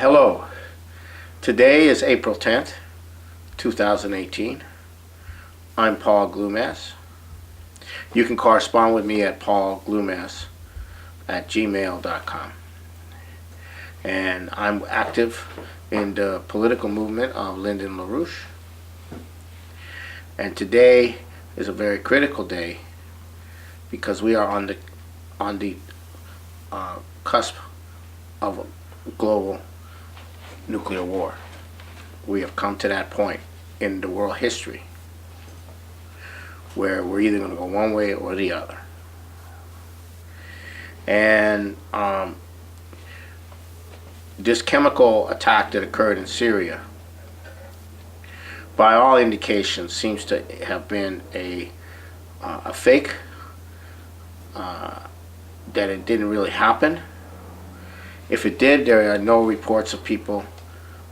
Hello. Today is April 10th, 2018. I'm Paul Glumaz. You can correspond with me at paulglumaz@gmail.com. And I'm active in the political movement of LaRouche. And today is a very critical day because we are on the cusp of a global nuclear war. We have come to that point in the world history where we're either going to go one way or the other. And this chemical attack that occurred in Syria, by all indications, seems to have been a fake, that it didn't really happen. If it did, there are no reports of people,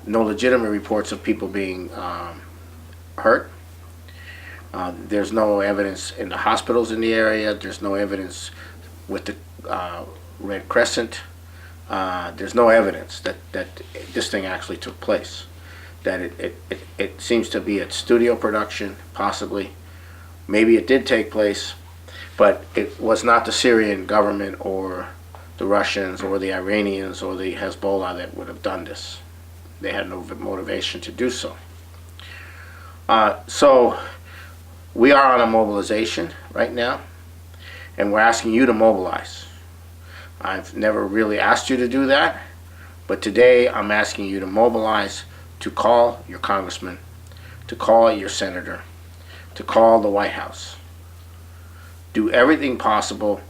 no legitimate reports of people being hurt. There's no evidence in the hospitals in the area. There's no evidence with the Red Crescent. There's no evidence that this thing actually took place. That it seems to be a studio production, possibly. Maybe it did take place, but it was not the Syrian government or the Russians or the Iranians or the Hezbollah that would have done this. They had no motivation to do so. So we are on a mobilization right now, and we're asking you to mobilize. I've never really asked you to do that, but today I'm asking you to mobilize, to call your congressman, to call your senator, to call the White House. Do everything possible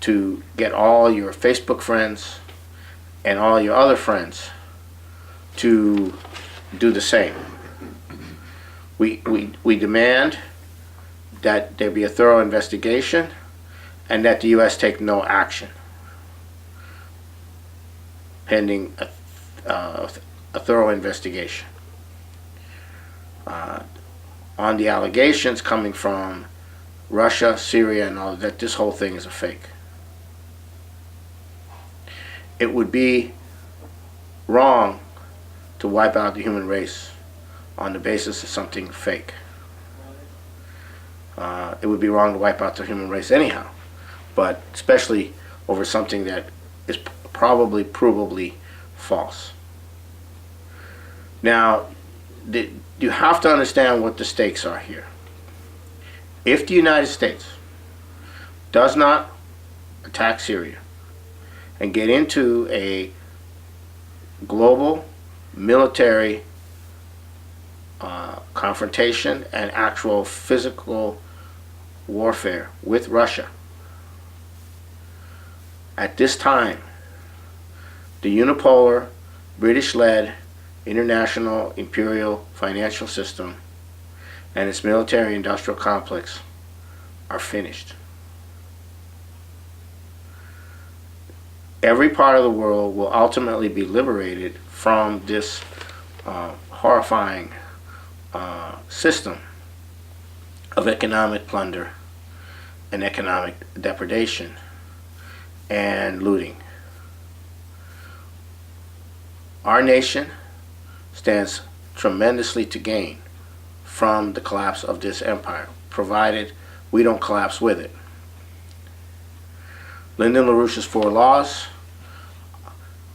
to get all your Facebook friends and all your other friends to do the same. We demand that there be a thorough investigation and that the U.S. take no action pending a thorough investigation on the allegations coming from Russia, Syria, and all that. This whole thing is a fake. It would be wrong to wipe out the human race on the basis of something fake. It would be wrong to wipe out the human race anyhow, but especially over something that is probably provably false. Now, you have to understand what the stakes are here. If the United States does not attack Syria and get into a global military confrontation and actual physical warfare with Russia, at this time, the unipolar, British-led international imperial financial system and its military-industrial complex are finished. Every part of the world will ultimately be liberated from this horrifying system of economic plunder and economic depredation and looting. Our nation stands tremendously to gain from the collapse of this empire, provided we don't collapse with it. Lyndon LaRouche's 4 laws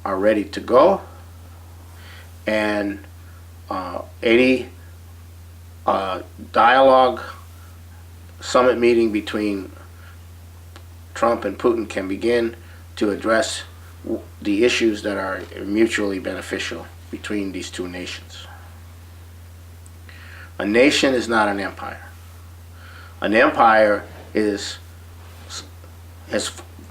are ready to go, and any dialogue summit meeting between Trump and Putin can begin to address the issues that are mutually beneficial between these two nations. A nation is not an empire. An empire has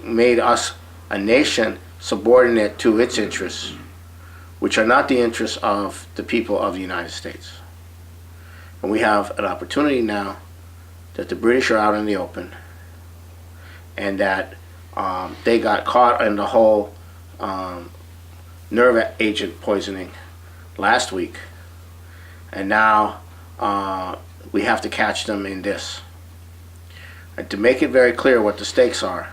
made us a nation subordinate to its interests, which are not the interests of the people of the United States. And we have an opportunity now that the British are out in the open, and that they got caught in the whole nerve agent poisoning last week, and now we have to catch them in this. And to make it very clear what the stakes are,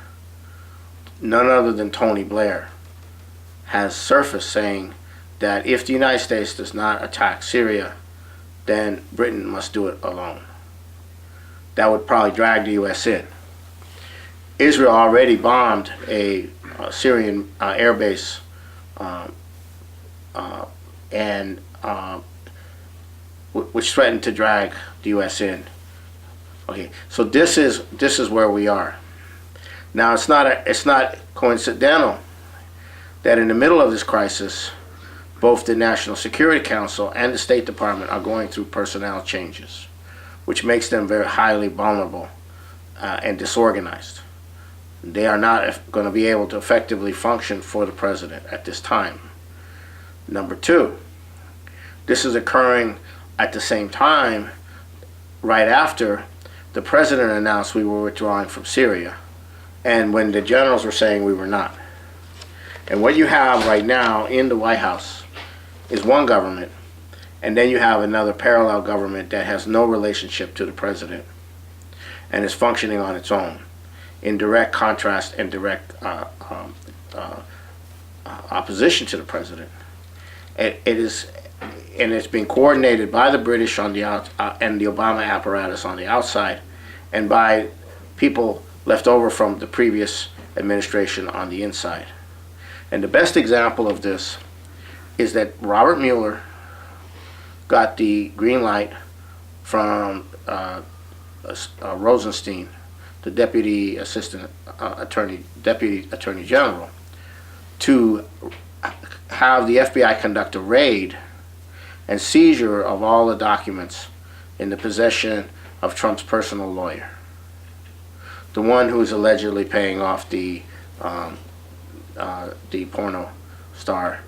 none other than Tony Blair has surfaced saying that if the United States does not attack Syria, then Britain must do it alone. That would probably drag the U.S. in. Israel already bombed a Syrian air base, which threatened to drag the U.S. in. Okay, so this is where we are. Now it's not coincidental that in the middle of this crisis, both the National Security Council and the State Department are going through personnel changes, which makes them very highly vulnerable and disorganized. They are not going to be able to effectively function for the president at this time. Number two, this is occurring at the same time, right after the president announced we were withdrawing from Syria, and when the generals were saying we were not. And what you have right now in the White House is one government, and then you have another parallel government that has no relationship to the president and is functioning on its own, in direct contrast and direct opposition to the president. And it's being coordinated by the British on the and the Obama apparatus on the outside, and by people left over from the previous administration on the inside. And the best example of this is that Robert Mueller got the green light from Rosenstein, the deputy attorney general, to have the FBI conduct a raid and seizure of all the documents in the possession of Trump's personal lawyer, the one who is allegedly paying off the porno star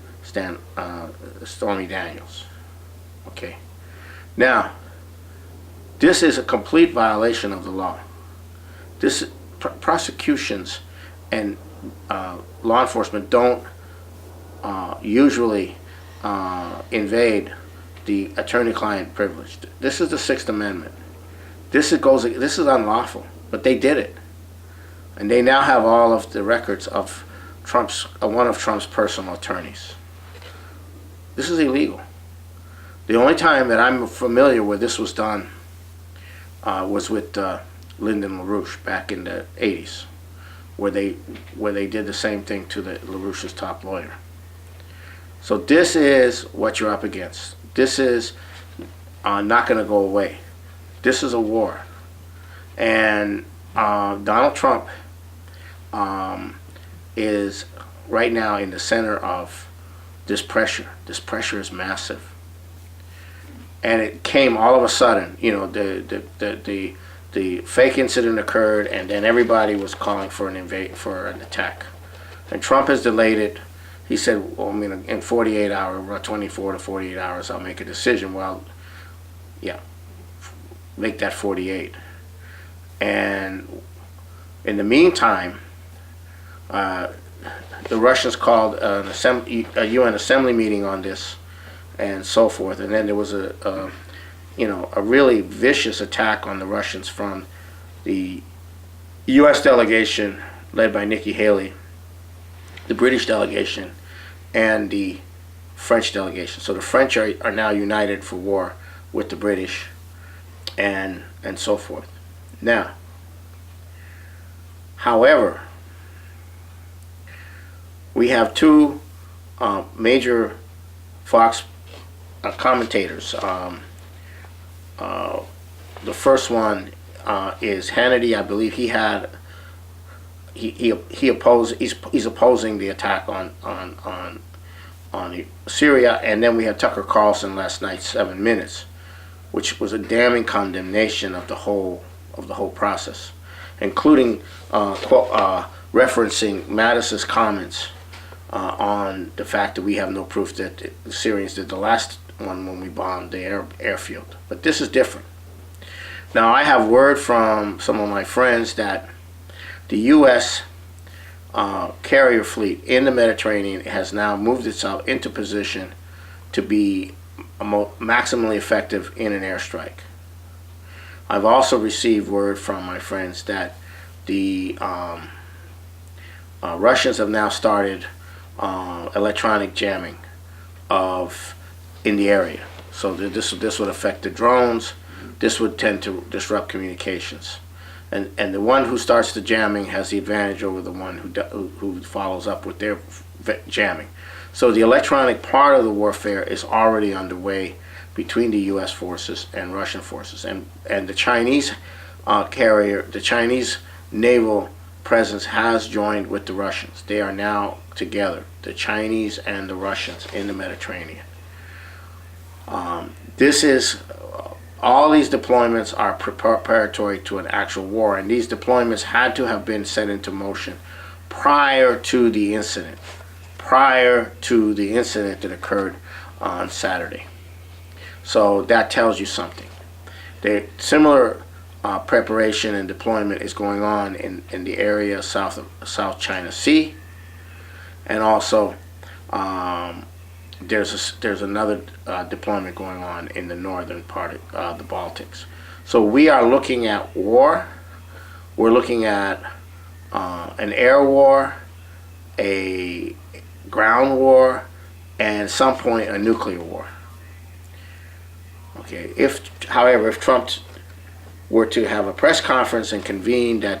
Stormy Daniels. Okay. Now, this is a complete violation of the law. This prosecutions and law enforcement don't usually invade the attorney-client privilege. This is the Sixth Amendment. This is unlawful, but they did it, and they now have all of the records of one of Trump's personal attorneys. This is illegal. The only time that I'm familiar where this was done was with Lyndon LaRouche back in the 80s, where they did the same thing to the LaRouche's top lawyer. So this is what you're up against. This is not going to go away. This is a war. And Donald Trump is right now in the center of this pressure. This pressure is massive. And it came all of a sudden. You know, the fake incident occurred, and then everybody was calling for an attack. And Trump has delayed it. He said, well, I mean, in 48 hours, 24 to 48 hours, I'll make a decision. Well, yeah, make that 48. And in the meantime, the Russians called a UN assembly meeting on this, and so forth. And then there was a really vicious attack on the Russians from the U.S. delegation led by Nikki Haley, the British delegation, and the French delegation. So the French are now united for war with the British, and so forth. Now, however, we have two major Fox commentators. The first one is Hannity. I believe he's opposing the attack on Syria, and then we had Tucker Carlson last night, 7 Minutes, which was a damning condemnation of the whole process, including referencing Mattis's comments on the fact that we have no proof that the Syrians did the last one when we bombed the airfield. But this is different. Now, I have word from some of my friends that the U.S. Carrier fleet in the Mediterranean has now moved itself into position to be maximally effective in an airstrike. I've also received word from my friends that the Russians have now started electronic jamming of in the area. So this would affect the drones. This would tend to disrupt communications, and the one who starts the jamming has the advantage over the one who follows up with their jamming. So the electronic part of the warfare is already underway between the U.S. forces and Russian forces, and the Chinese the Chinese naval presence has joined with the Russians. They are now together, the Chinese and the Russians, in the Mediterranean. This is all these deployments are preparatory to an actual war, and these deployments had to have been set into motion prior to the incident that occurred on Saturday. So that tells you something. The similar preparation and deployment is going on in the area south of South China Sea, and also there's another deployment going on in the northern part of the Baltics. So we are looking at war. We're looking at an air war, a ground war, and at some point a nuclear war. Okay. However, if Trump were to have a press conference and convene that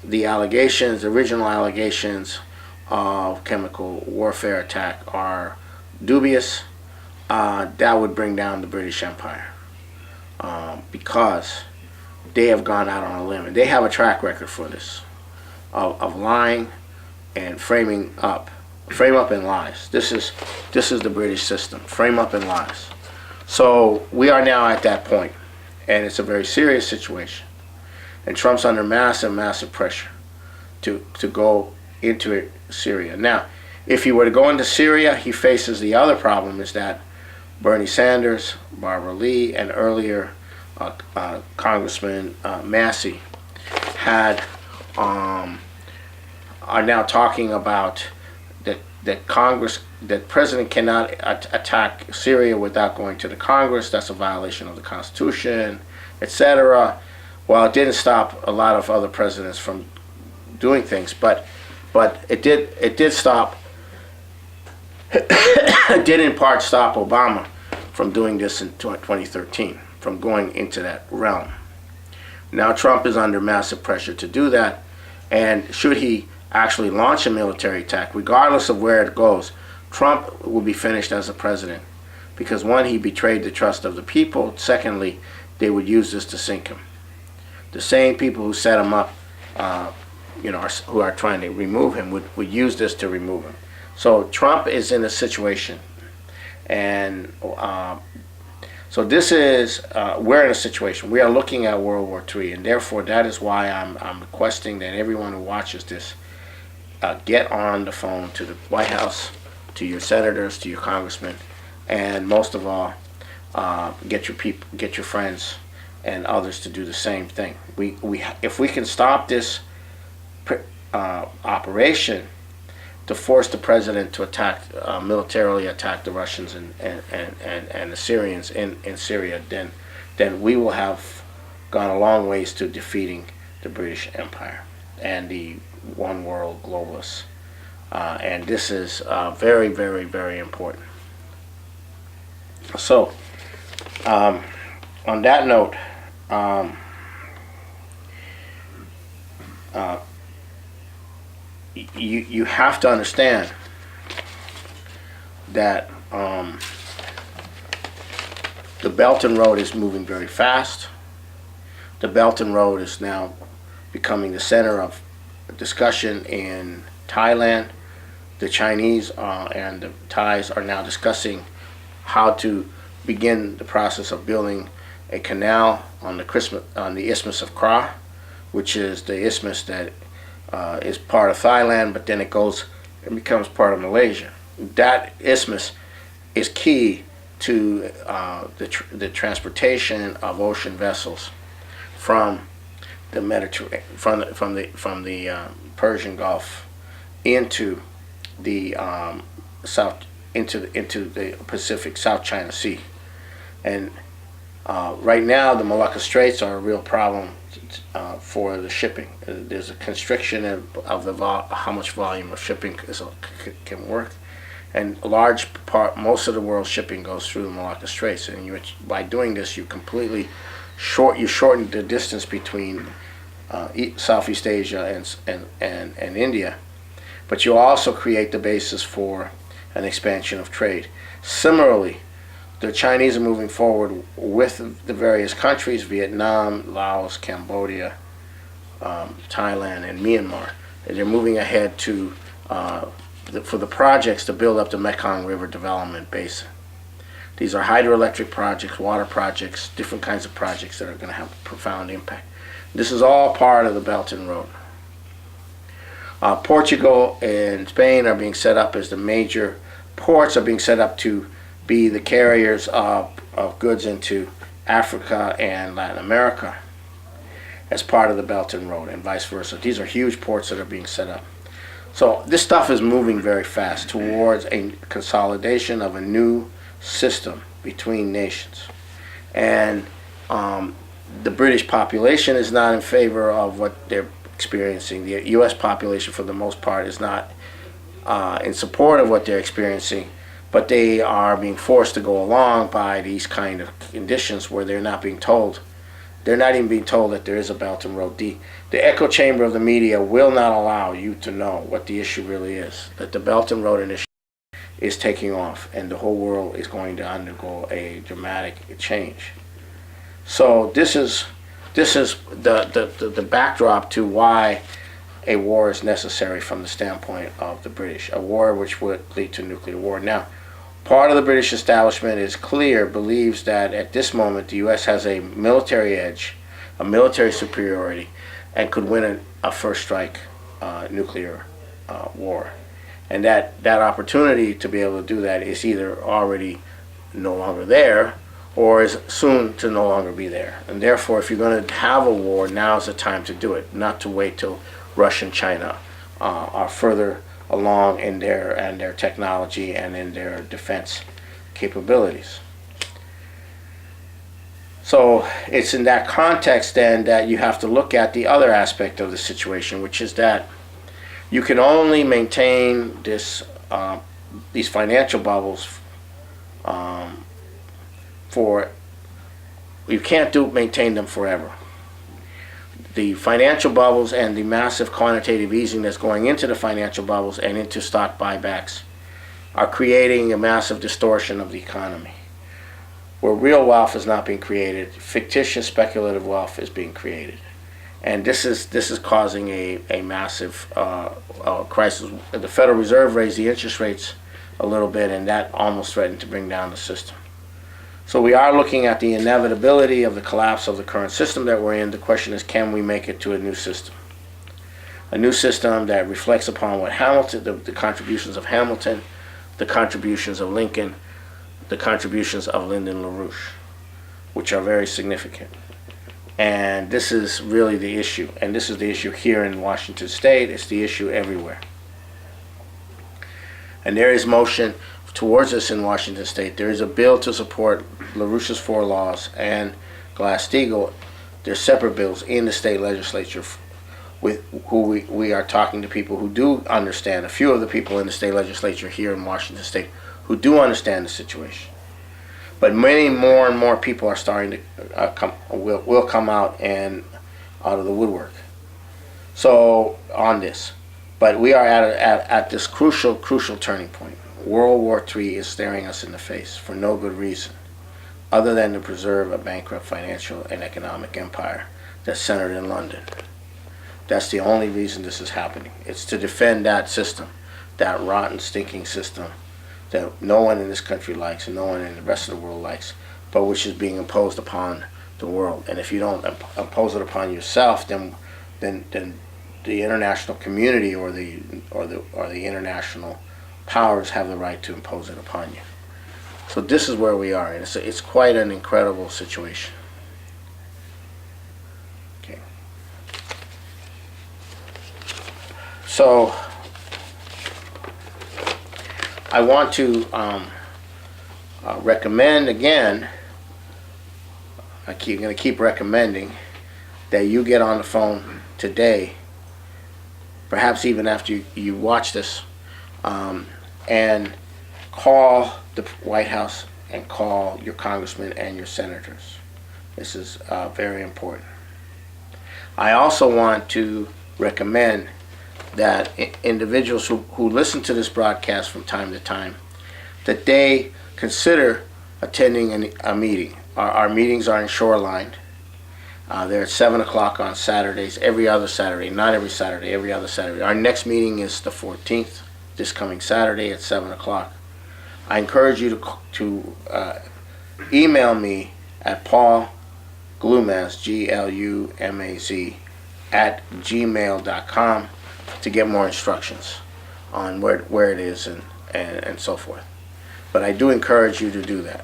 the original allegations of chemical warfare attack are dubious, that would bring down the British Empire, because they have gone out on a limb, and they have a track record for this, of lying and frame up in lies. This is the British system: frame up in lies. So we are now at that point, and it's a very serious situation, and Trump's under massive pressure to go into Syria. Now, if he were to go into Syria, he faces the other problem, is that Bernie Sanders, Barbara Lee, and earlier Congressman Massey are now talking about that President cannot attack Syria without going to the Congress. That's a violation of the Constitution, etc. Well, it didn't stop a lot of other presidents from doing things, but it did stop. It did in part stop Obama from doing this in 2013, from going into that realm. Now Trump is under massive pressure to do that, and should he actually launch a military attack, regardless of where it goes, Trump will be finished as a president, because one, he betrayed the trust of the people. Secondly, they would use this to sink him. The same people who set him up, who are trying to remove him, would use this to remove him. So Trump is in a situation, and so this is we're in a situation. We are looking at World War III, and therefore that is why I'm requesting that everyone who watches this get on the phone to the White House, to your senators, to your congressmen, and most of all, get your friends and others to do the same thing. If we can stop this operation to force the president to militarily attack the Russians and the Syrians in Syria, then we will have gone a long ways to defeating the British Empire and the one world globalists. And this is very, very, very important. So, on that note, you have to understand that the Belt and Road is moving very fast. The Belt and Road is now becoming the center of discussion in Thailand. The Chinese and the Thais are now discussing how to begin the process of building a canal on the Isthmus of Kra, which is the isthmus that is part of Thailand, but then it becomes part of Malaysia. That isthmus is key to the transportation of ocean vessels from the Mediterranean, from the Persian Gulf into the into the Pacific, South China Sea. And right now the Malacca Straits are a real problem for the shipping. There's a constriction of the how much volume of shipping can work, and a large part, most of the world's shipping goes through the Malacca Straits, and by doing this, you completely shorten the distance between Southeast Asia and India, but you also create the basis for an expansion of trade. Similarly, the Chinese are moving forward with the various countries, Vietnam, Laos, Cambodia, Thailand, and Myanmar. And they're moving ahead to for the projects to build up the Mekong River Development Basin. These are hydroelectric projects, water projects, different kinds of projects that are going to have a profound impact. This is all part of the Belt and Road. Portugal and Spain are being set up as the major ports, are being set up to be the carriers of goods into Africa and Latin America as part of the Belt and Road, and vice versa. These are huge ports that are being set up. So this stuff is moving very fast towards a consolidation of a new system between nations. And the British population is not in favor of what they're experiencing. The U.S. population, for the most part, is not in support of what they're experiencing, but they are being forced to go along by these kind of conditions where they're not being told. They're not even being told that there is a Belt and Road. The echo chamber of the media will not allow you to know what the issue really is, that the Belt and Road initiative is taking off and the whole world is going to undergo a dramatic change. So this is the backdrop to why a war is necessary from the standpoint of the British, a war which would lead to nuclear war. Now, part of the British establishment is clear, believes that at this moment the U.S. has a military edge, a military superiority, and could win a first strike nuclear war. And that opportunity to be able to do that is either already no longer there or is soon to no longer be there. And therefore, if you're going to have a war, now's the time to do it, not to wait till Russia and China are further along in their technology and in their defense capabilities. So it's in that context then that you have to look at the other aspect of the situation, which is that you can only maintain these financial bubbles you can't maintain them forever. The financial bubbles and the massive quantitative easing that's going into the financial bubbles and into stock buybacks are creating a massive distortion of the economy. Where real wealth is not being created, fictitious speculative wealth is being created. And this is causing a massive crisis. The Federal Reserve raised the interest rates a little bit, and that almost threatened to bring down the system. So we are looking at the inevitability of the collapse of the current system that we're in. The question is, can we make it to a new system? A new system that reflects upon what Hamilton, the contributions of Hamilton, the contributions of Lincoln, the contributions of Lyndon LaRouche, which are very significant. And this is really the issue. And this is the issue here in Washington State. It's the issue everywhere. And there is motion towards us in Washington State. There is a bill to support LaRouche's 4 laws and Glass-Steagall. They're separate bills in the state legislature with who we are talking to people who do understand. A few of the people in the state legislature here in Washington State who do understand the situation. But many more and more people are starting to will come out of the woodwork. So on this, but we are at this crucial turning point. World War III is staring us in the face for no good reason, other than to preserve a bankrupt financial and economic empire that's centered in London. That's the only reason this is happening. It's to defend that system, that rotten, stinking system that no one in this country likes and no one in the rest of the world likes, but which is being imposed upon the world. And if you don't impose it upon yourself, then the international community or the international powers have the right to impose it upon you. So this is where we are, and it's quite an incredible situation. Okay. So I want to recommend again, I'm going to keep recommending that you get on the phone today, perhaps even after you watch this, and call the White House and call your congressmen and your senators. This is very important. I also want to recommend that individuals who listen to this broadcast from time to time, that they consider attending a meeting. Our meetings are in Shoreline. They're at 7 o'clock on Saturdays, every other Saturday, not every Saturday, every other Saturday. Our next meeting is the 14th, this coming Saturday at 7 o'clock. I encourage you to email me at Paul Glumaz, Glumaz, @gmail.com to get more instructions on where it is and so forth. But I do encourage you to do that.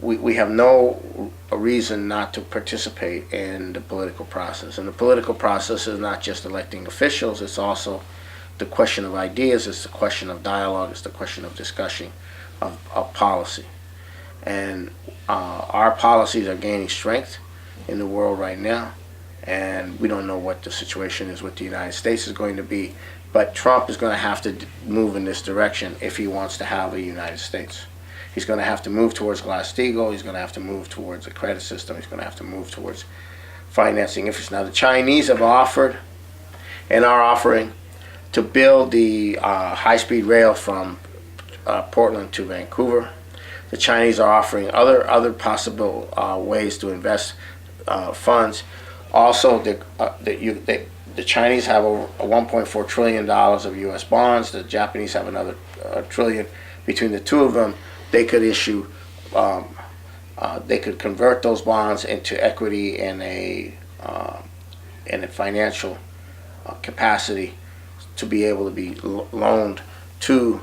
We have no reason not to participate in the political process. And the political process is not just electing officials, it's also the question of ideas, it's the question of dialogue, it's the question of discussion of policy. And our policies are gaining strength in the world right now, and we don't know what the situation is with the United States is going to be, but Trump is going to have to move in this direction if he wants to have a United States. He's going to have to move towards Glass-Steagall. He's going to have to move towards a credit system. He's going to have to move towards financing infrastructure. Now, the Chinese have offered and are offering to build the high-speed rail from Portland to Vancouver. The Chinese are offering other possible ways to invest funds. Also, the Chinese have over $1.4 trillion of U.S. bonds. The Japanese have another trillion. Between the two of them, they could issue, they could convert those bonds into equity in a financial capacity to be able to be loaned to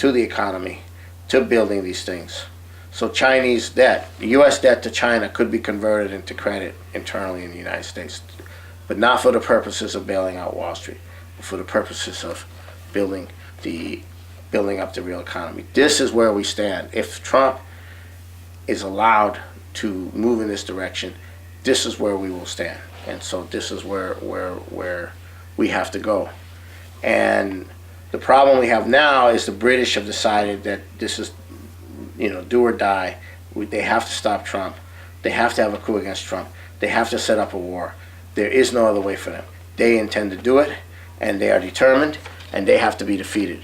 the economy, to building these things. So Chinese debt, U.S. debt to China could be converted into credit internally in the United States, but not for the purposes of bailing out Wall Street, but for the purposes of building up the real economy. This is where we stand. If Trump is allowed to move in this direction, this is where we will stand. And so this is where we have to go. And the problem we have now is the British have decided that this is, do or die. They have to stop Trump. They have to have a coup against Trump. They have to set up a war. There is no other way for them. They intend to do it, and they are determined, and they have to be defeated.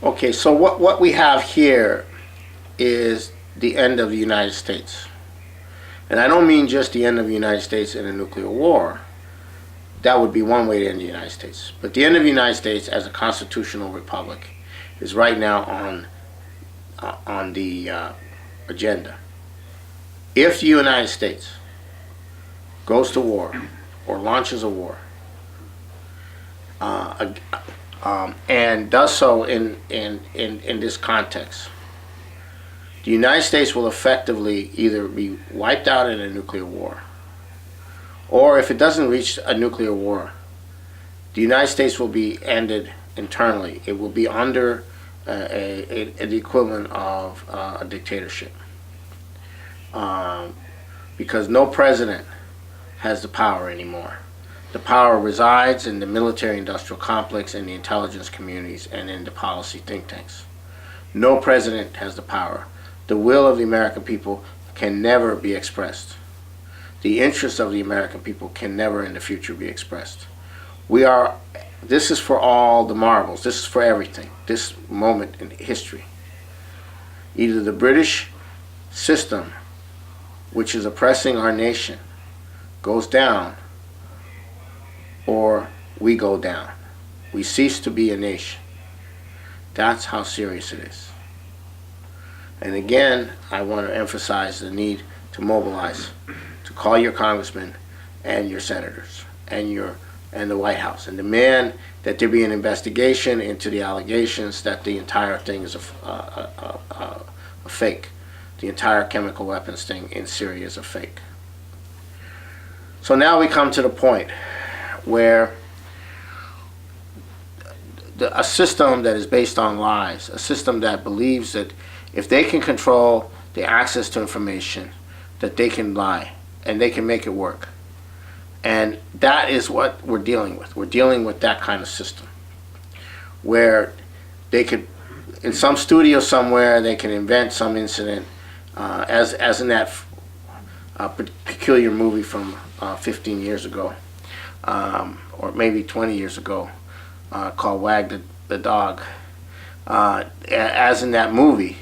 Okay, so what we have here is the end of the United States. And I don't mean just the end of the United States in a nuclear war. That would be one way to end the United States. But the end of the United States as a constitutional republic is right now on the agenda. If the United States goes to war or launches a war, and does so in this context, the United States will effectively either be wiped out in a nuclear war, or if it doesn't reach a nuclear war, the United States will be ended internally. It will be under the equivalent of a dictatorship, because no president has the power anymore. The power resides in the military-industrial complex, in the intelligence communities, and in the policy think tanks. No president has the power. The will of the American people can never be expressed. The interests of the American people can never in the future be expressed. This is for all the marbles. This is for everything. This moment in history. Either the British system, which is oppressing our nation, goes down, or we go down. We cease to be a nation. That's how serious it is. And again, I want to emphasize the need to mobilize, to call your congressmen and your senators and the White House, and demand that there be an investigation into the allegations that the entire thing is a fake. The entire chemical weapons thing in Syria is a fake. So now we come to the point where a system that is based on lies, a system that believes that if they can control the access to information, that they can lie and they can make it work. And that is what we're dealing with. We're dealing with that kind of system where they could, in some studio somewhere, they can invent some incident, as in that peculiar movie from 15 years ago, or maybe 20 years ago, called Wag the Dog. As in that movie,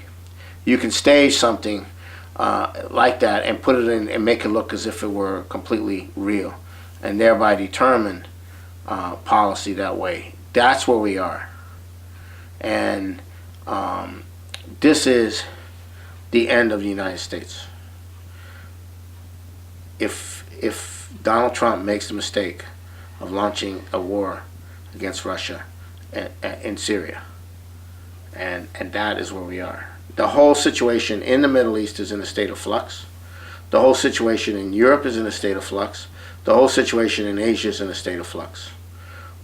you can stage something like that and put it in and make it look as if it were completely real, and thereby determine policy that way. That's where we are. And this is the end of the United States. If Donald Trump makes the mistake of launching a war against Russia in Syria, and that is where we are. The whole situation in the Middle East is in a state of flux. The whole situation in Europe is in a state of flux. The whole situation in Asia is in a state of flux.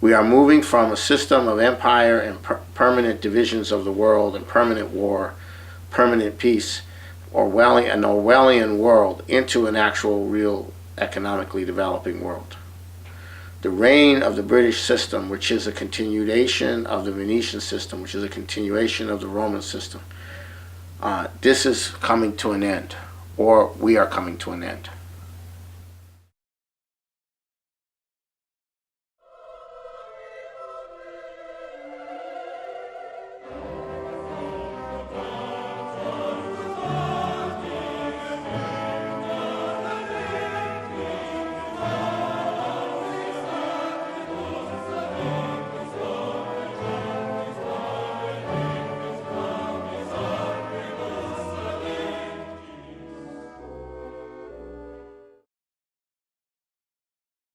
We are moving from a system of empire and permanent divisions of the world and permanent war, permanent peace, an Orwellian world, into an actual, real, economically developing world. The reign of the British system, which is a continuation of the Venetian system, which is a continuation of the Roman system, this is coming to an end, or we are coming to an end.